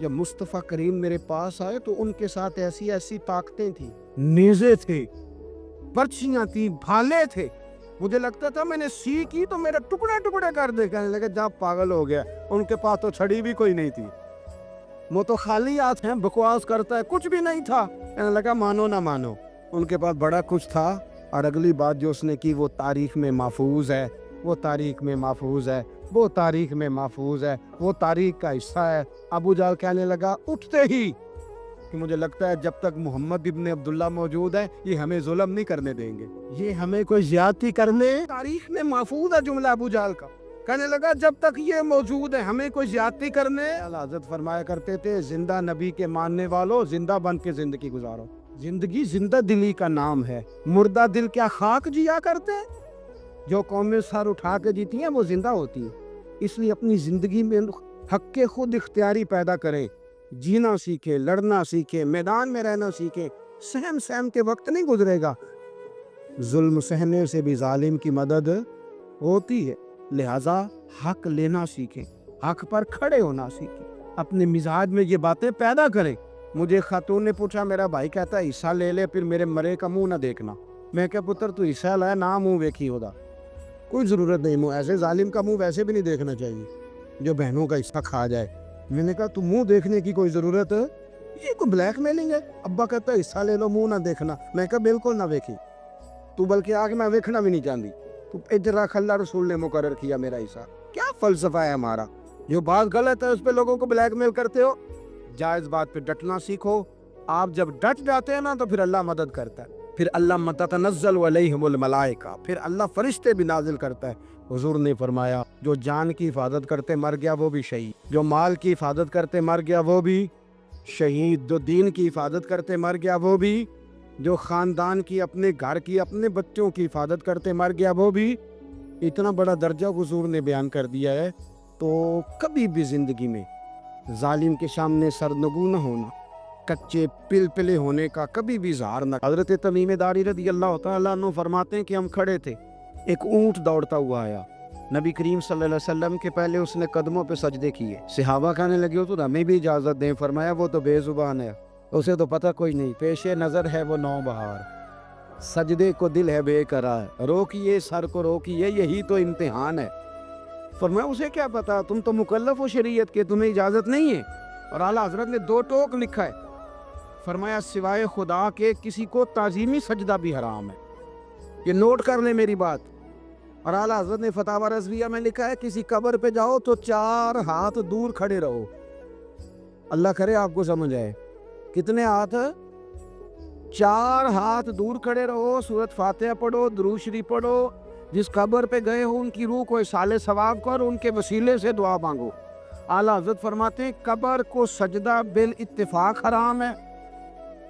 جب مصطفیٰ کریم میرے پاس آئے تو ان کے ساتھ ایسی ایسی طاقتیں تھیں، نیزے تھے، برچیاں تھیں، بھالے تھے. مجھے لگتا تھا میں نے سی کی تو میرے ٹکڑے ٹکڑے کر دے. کہنے لگے جہاں پاگل ہو گیا، ان کے پاس تو چھڑی بھی کوئی نہیں تھی، وہ تو خالی ہاتھ ہیں، بکواس کرتا ہے، کچھ بھی نہیں تھا. کہنے لگا مانو نہ مانو، ان کے پاس بڑا کچھ تھا. اور اگلی بات جو اس نے کی وہ تاریخ میں محفوظ ہے، وہ تاریخ میں محفوظ ہے، وہ تاریخ میں محفوظ ہے، وہ تاریخ کا حصہ ہے. ابو جہل کہنے لگا اٹھتے ہی کہ مجھے لگتا ہے جب تک محمد ابن عبداللہ موجود ہے یہ ہمیں ظلم نہیں کرنے دیں گے، یہ ہمیں کوئی زیادتی کرنے. تاریخ میں محفوظ ہے جملہ ابو جہل کا. کہنے لگا جب تک یہ موجود ہے ہمیں کوئی زیادتی کرنے. حضرت فرمایا کرتے تھے زندہ نبی کے ماننے والوں زندہ بن کے زندگی گزارو. زندگی زندہ دلی کا نام ہے. مردہ دل کیا خاک جیا کرتے ہیں؟ جو قومیں سر اٹھا کے جیتی ہیں وہ زندہ ہوتی ہیں. اس لیے اپنی زندگی میں حق کے خود اختیاری پیدا کرے، جینا سیکھے، لڑنا سیکھے، میدان میں رہنا سیکھے. سہم سہم کے وقت نہیں گزرے گا، ظلم سہنے سے بھی ظالم کی مدد ہوتی ہے. لہذا حق لینا سیکھیں، حق پر کھڑے ہونا سیکھیں، اپنے مزاج میں یہ باتیں پیدا کریں. مجھے خاتون نے پوچھا، میرا بھائی کہتا ہے حصہ لے لے پھر میرے مرے کا منہ نہ دیکھنا. میں کہا پتر تو حصہ لائے نہ منہ ویکھی ہودا، کوئی ضرورت نہیں منہ، ایسے ظالم کا منہ ویسے بھی نہیں دیکھنا چاہیے جو بہنوں کا حصہ کھا جائے. میں نے کہا تو منہ دیکھنے کی کوئی ضرورت ہے؟ یہ کوئی بلیک میلنگ ہے؟ ابا کہتا ہے حصہ لے لو منہ نہ دیکھنا. میں کہا بالکل نہ ویکھی، تو بلکہ آگے میں ویکھنا بھی نہیں چاہتی. تو ادھر اللہ رسول نے مقرر کیا میرا حصہ. کیا فلسفہ ہے ہمارا؟ جو بات غلط ہے اس پہ لوگوں کو بلیک میل کرتے ہو. جائز بات پہ ڈٹنا سیکھو. آپ جب ڈٹ جاتے ہیں نا تو پھر اللہ مدد کرتا ہے، پھر اللہ تتنزل علیہم الملائکہ، پھر اللہ فرشتے بھی نازل کرتا ہے. حضور نے فرمایا جو جان کی حفاظت کرتے مر گیا وہ بھی شہید، جو مال کی حفاظت کرتے مر گیا وہ بھی شہید، جو دین کی حفاظت کرتے مر گیا وہ بھی، جو خاندان کی، اپنے گھر کی، اپنے بچوں کی حفاظت کرتے مر گیا وہ بھی. اتنا بڑا درجہ حضور نے بیان کر دیا ہے. تو کبھی بھی زندگی میں ظالم کے سامنے سرنگو نہ ہونا، کچے پلپلے ہونے کا کبھی بھی اظہار نہ. حضرت تمیم داری رضی اللہ تعالیٰ عنہ فرماتے ہیں کہ ہم کھڑے تھے، ایک اونٹ دوڑتا ہوا آیا، نبی کریم صلی اللہ علیہ وسلم کے پہلے اس نے قدموں پہ سجدے کیے. صحابہ کہنے لگے تو ہمیں بھی اجازت دیں. فرمایا وہ تو بے زبان ہے، اسے تو پتہ کوئی نہیں، پیش نظر ہے وہ نو بہار، سجدے کو دل ہے بے قرار، روکیے سر کو روکیے یہی تو امتحان ہے. فرمایا اسے کیا پتا، تم تو مکلف ہو شریعت کے، تمہیں اجازت نہیں ہے. اور اعلیٰ حضرت نے 2 ٹوک لکھا ہے، فرمایا سوائے خدا کے کسی کو تعظیمی سجدہ بھی حرام ہے. یہ نوٹ کر لیں میری بات. اور اعلیٰ حضرت نے فتاوی رضویہ میں لکھا ہے کسی قبر پہ جاؤ تو 4 ہاتھ دور کھڑے رہو. اللہ کرے آپ کو سمجھ آئے. کتنے ہاتھ؟ 4 ہاتھ دور کھڑے رہو، سورۃ فاتحہ پڑھو، درود شریف پڑھو، جس قبر پہ گئے ہو ان کی روح کو اصال ثواب کر، ان کے وسیلے سے دعا مانگو. اعلیٰ حضرت فرماتے ہیں قبر کو سجدہ بالاتفاق حرام ہے،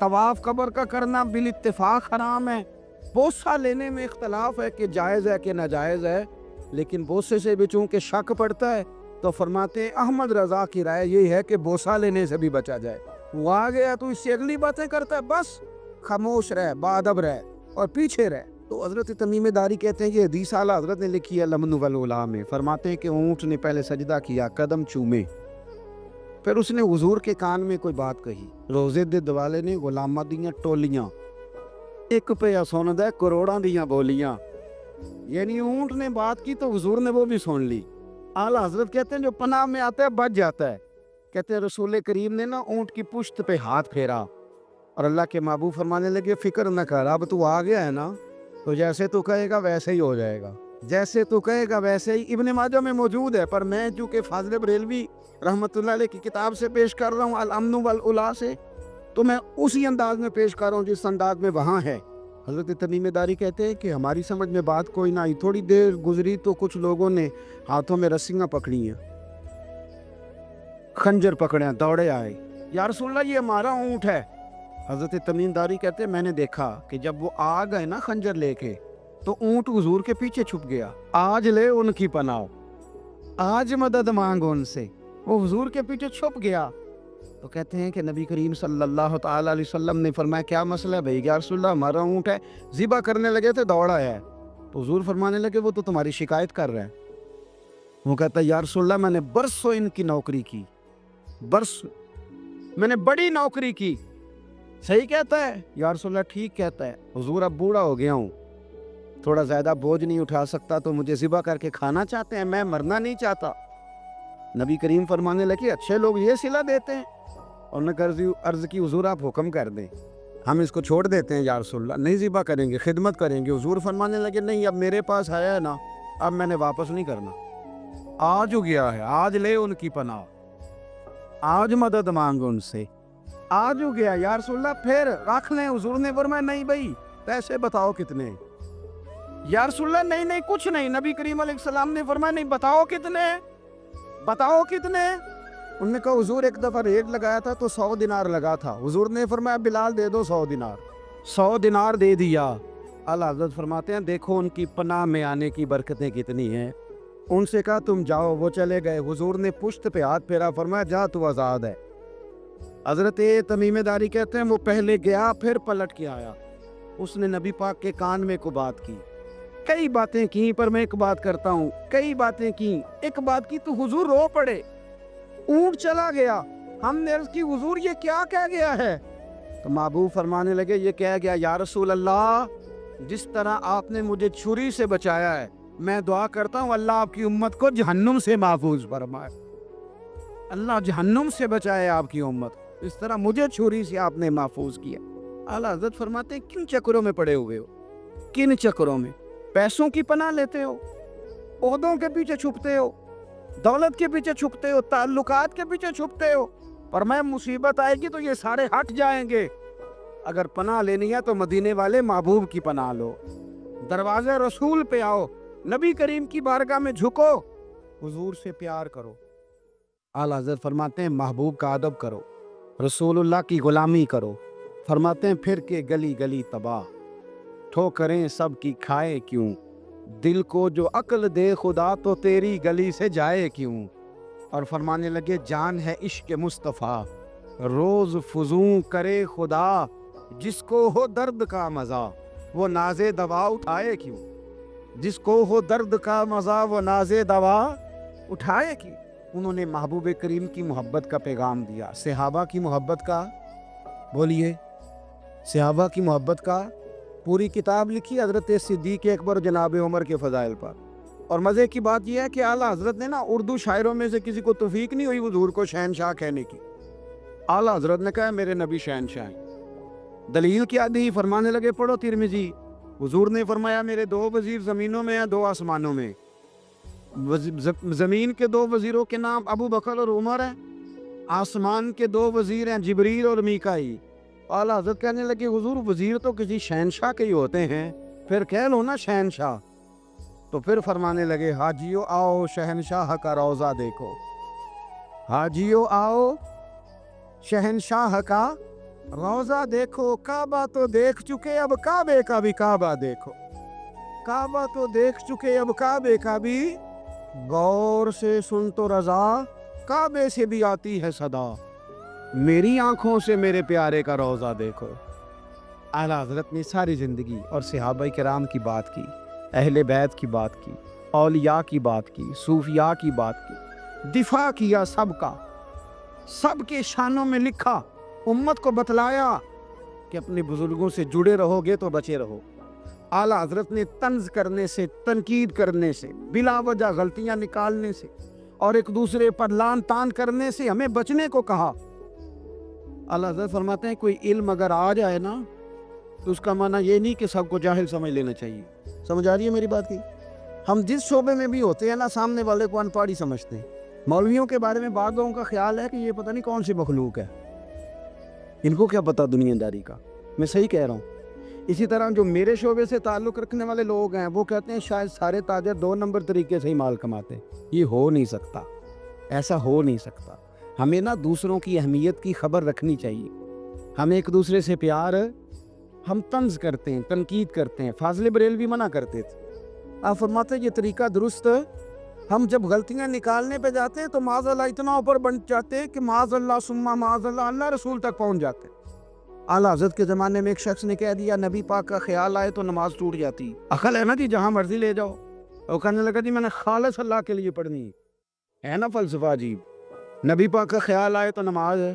طواف قبر کا کرنا بالاتفاق حرام ہے. بوسہ لینے میں اختلاف ہے کہ جائز ہے کہ ناجائز ہے، لیکن بوسے سے بھی چونکہ شک پڑتا ہے تو فرماتے ہیں احمد رضا کی رائے یہ ہے کہ بوسہ لینے سے بھی بچا جائے. وہ آ گیا تو اس سے اگلی باتیں کرتا ہے، بس خاموش رہ، باادب رہ اور پیچھے رہ. تو حضرت تمیم داری کہتے ہیں یہ حدیث اعلیٰ حضرت نے لکھی ہے لمن والعلا میں. فرماتے ہیں کہ اونٹ نے پہلے سجدہ کیا، قدم چومے، پھر اس نے حضور کے کان میں کوئی بات کہی. روزے دے دوالے نے غلاماں دیاں ٹولیاں، ایک پہ سن دے کروڑاں دیاں بولیاں. یعنی اونٹ نے بات کی تو حضور نے وہ بھی سن لی. اعلیٰ حضرت کہتے ہیں جو پناہ میں آتا ہے بچ جاتا ہے. کہتے ہیں رسول کریم نے نا اونٹ کی پشت پہ ہاتھ پھیرا اور اللہ کے محبوب فرمانے لگے فکر نہ کر، اب تو آ گیا ہے نا تو جیسے تو کہے گا ویسے ہی ہو جائے گا، جیسے تو کہے گا ویسے ہی. ابن ماجہ میں موجود ہے، پر میں چونکہ فاضل بریلوی رحمۃ اللہ علیہ کی کتاب سے پیش کر رہا ہوں الامن والعلا سے، تو میں اسی انداز میں پیش کر رہا ہوں جس انداز میں وہاں ہے. حضرت تمیم داری کہتے ہیں کہ ہماری سمجھ میں بات کوئی نہ آئی. تھوڑی دیر گزری تو کچھ لوگوں نے ہاتھوں میں رسیاں پکڑی ہیں، خنجر پکڑے ہیں، دوڑے آئے، یا رسول اللہ یہ ہمارا اونٹ ہے. حضرت تمیم داری کہتے ہیں میں نے دیکھا کہ جب وہ آ گئے نا خنجر لے کے تو اونٹ حضور کے پیچھے چھپ گیا. آج لے ان کی پناہ، آج مدد مانگ ان سے. وہ حضور کے پیچھے چھپ گیا. تو کہتے ہیں کہ نبی کریم صلی اللہ تعالی علیہ وسلم نے فرمایا کیا مسئلہ ہے بھائی؟ یا رسول اللہ ہمارا اونٹ ہے. ذبح کرنے لگے تھے دوڑا ہے. تو حضور فرمانے لگے وہ تو تمہاری شکایت کر رہا ہے. وہ کہتا ہے یا رسول اللہ میں نے برسوں ان کی نوکری کی، برس میں نے بڑی نوکری کی. صحیح کہتا ہے یا رسول اللہ؟ ٹھیک کہتا ہے. حضور اب بوڑھا ہو گیا ہوں, تھوڑا زیادہ بوجھ نہیں اٹھا سکتا, تو مجھے ذبح کر کے کھانا چاہتے ہیں, میں مرنا نہیں چاہتا. نبی کریم فرمانے لگے اچھے لوگ یہ صلہ دیتے ہیں. اور نے عرض کی حضور آپ حکم کر دیں, ہم اس کو چھوڑ دیتے ہیں یا رسول اللہ, نہیں ذبح کریں گے, خدمت کریں گے. حضور فرمانے لگے نہیں, اب میرے پاس ہے نا, اب میں نے واپس نہیں کرنا. آج ہو گیا ہے, آج لے ان کی پناہ, آج مدد مانگو ان سے, آج ہو گیا یا رسول اللہ پھر رکھ لیں. حضور نے فرمایا نہیں بھائی, پیسے بتاؤ کتنے. یا رسول اللہ نہیں نہیں کچھ نہیں. نبی کریم علیہ السلام نے فرمایا نہیں, بتاؤ کتنے, بتاؤ کتنے. انہوں نے کہا حضور ایک دفعہ ریٹ لگایا تھا تو 100 دینار لگا تھا. حضور نے فرمایا بلال دے دو 100 دینار. 100 دینار دے دیا. اعلیٰ حضرت فرماتے ہیں دیکھو ان کی پناہ میں آنے کی برکتیں کتنی ہیں. ان سے کہا تم جاؤ, وہ چلے گئے. حضور نے پشت پہ ہاتھ پھیرا, فرمایا جا تو آزاد ہے. حضرت تمیم داری کہتے ہیں وہ پہلے گیا پھر پلٹ کے آیا. اس نے نبی پاک کے کان میں کو بات کی, کئی باتیں کی, پر میں ایک بات کرتا ہوں, کئی باتیں کی, ایک بات کی تو حضور رو پڑے. اونٹ چلا گیا, ہم نے عرض کی حضور یہ کیا کہہ گیا ہے؟ تو محبوب فرمانے لگے یہ کہہ گیا یا رسول اللہ جس طرح آپ نے مجھے چھری سے بچایا ہے, میں دعا کرتا ہوں اللہ آپ کی امت کو جہنم سے محفوظ فرمائے. اللہ جہنم سے بچائے آپ کی امت, اس طرح مجھے چھری سے آپ نے محفوظ کیا. اعلیٰ حضرت فرماتے ہیں کن چکروں میں پڑے ہوئے ہو, کن چکروں میں؟ پیسوں کی پناہ لیتے ہو, عہدوں کے پیچھے چھپتے ہو, دولت کے پیچھے چھپتے ہو, تعلقات کے پیچھے چھپتے ہو. پر میں مصیبت آئے گی تو یہ سارے ہٹ جائیں گے. اگر پناہ لینی ہے تو مدینے والے محبوب کی پناہ لو, دروازے رسول پہ آؤ, نبی کریم کی بارگاہ میں جھکو, حضور سے پیار کرو. اعلیٰ حضرت فرماتے ہیں محبوب کا ادب کرو, رسول اللہ کی غلامی کرو. فرماتے ہیں پھر کے گلی گلی تباہ, ٹھوکریں سب کی کھائے کیوں, دل کو جو عقل دے خدا تو تیری گلی سے جائے کیوں. اور فرمانے لگے جان ہے عشق مصطفیٰ, روز فزوں کرے خدا, جس کو ہو درد کا مزہ وہ ناز دوا اٹھائے کیوں. جس کو ہو درد کا مزہ وہ ناز دوا اٹھائے کیوں. انہوں نے محبوب کریم کی محبت کا پیغام دیا, صحابہ کی محبت کا, بولیے, صحابہ کی محبت کا پوری کتاب لکھی حضرت صدیق اکبر جناب عمر کے فضائل پر. اور مزے کی بات یہ ہے کہ اعلیٰ حضرت نے نا اردو شاعروں میں سے کسی کو توفیق نہیں ہوئی حضور کو شہنشاہ کہنے کی. اعلیٰ حضرت نے کہا میرے نبی شہنشاہ ہیں. دلیل کیا دی؟ فرمانے لگے پڑھو ترمذی, حضور نے فرمایا میرے 2 وزیر زمینوں میں ہیں 2 آسمانوں میں. زمین کے 2 وزیروں کے نام ابو بکر اور عمر ہیں, آسمان کے 2 وزیر ہیں جبریل اور میکائیل. اعلیٰ حضرت کہنے لگے حضور وزیر تو کسی شہنشاہ کے ہی ہوتے ہیں, پھر کہہ لو نا شہنشاہ. تو پھر فرمانے لگے حاجیو آؤ شہنشاہ کا روضہ دیکھو, حاجیو آؤ شہنشاہ کا روضہ دیکھو. کعبہ تو دیکھ چکے اب کعبے کا بھی کعبہ دیکھو, کعبہ تو دیکھ چکے اب کعبے کا بھی, غور سے سن تو رضا کعبے سے بھی آتی ہے صدا, میری آنکھوں سے میرے پیارے کا روضہ دیکھو. اعلیٰ حضرت نے ساری زندگی اور صحابہ کرام کی بات کی, اہل بیت کی بات کی, اولیاء کی بات کی, صوفیاء کی بات کی, دفاع کیا سب کا, سب کے شانوں میں لکھا, امت کو بتلایا کہ اپنے بزرگوں سے جڑے رہو گے تو بچے رہو. اعلیٰ حضرت نے طنز کرنے سے, تنقید کرنے سے, بلا وجہ غلطیاں نکالنے سے اور ایک دوسرے پر لان تان کرنے سے ہمیں بچنے کو کہا. اعلیٰ حضرت فرماتے ہیں کوئی علم اگر آ جائے نا تو اس کا معنی یہ نہیں کہ سب کو جاہل سمجھ لینا چاہیے. سمجھ آ رہی ہے میری بات کی؟ ہم جس شعبے میں بھی ہوتے ہیں نا سامنے والے کو ان پڑھ ہی سمجھتے ہیں. مولویوں کے بارے میں بعض لوگوں کا خیال ہے کہ یہ پتہ نہیں کون سی مخلوق ہے, ان کو کیا پتہ دنیا داری کا. میں صحیح کہہ رہا ہوں. اسی طرح جو میرے شعبے سے تعلق رکھنے والے لوگ ہیں وہ کہتے ہیں شاید سارے تاجر 2 نمبر طریقے سے ہی مال کماتے ہیں. یہ ہو نہیں سکتا, ایسا ہو نہیں سکتا. ہمیں نا دوسروں کی اہمیت کی خبر رکھنی چاہیے. ہمیں ایک دوسرے سے پیار, ہم طنز کرتے ہیں, تنقید کرتے ہیں. فاضل بریلوی منع کرتے تھے, آپ فرماتے ہیں یہ طریقہ درست. ہم جب غلطیاں نکالنے پہ جاتے ہیں تو معاذ اللہ اتنا اوپر بن جاتے ہیں کہ معاذ اللہ ثم معاذ اللہ اللہ رسول تک پہنچ جاتے ہیں. اعلیٰ حضرت کے زمانے میں ایک شخص نے کہہ دیا نبی پاک کا خیال آئے تو نماز ٹوٹ جاتی. عقل ہے نا جی, جہاں مرضی لے جاؤ. اور کہنے لگا جی میں نے خالص اللہ کے لیے پڑھنی ہے نا فلسفہ عجیب. نبی پاک کا خیال آئے تو نماز ہے.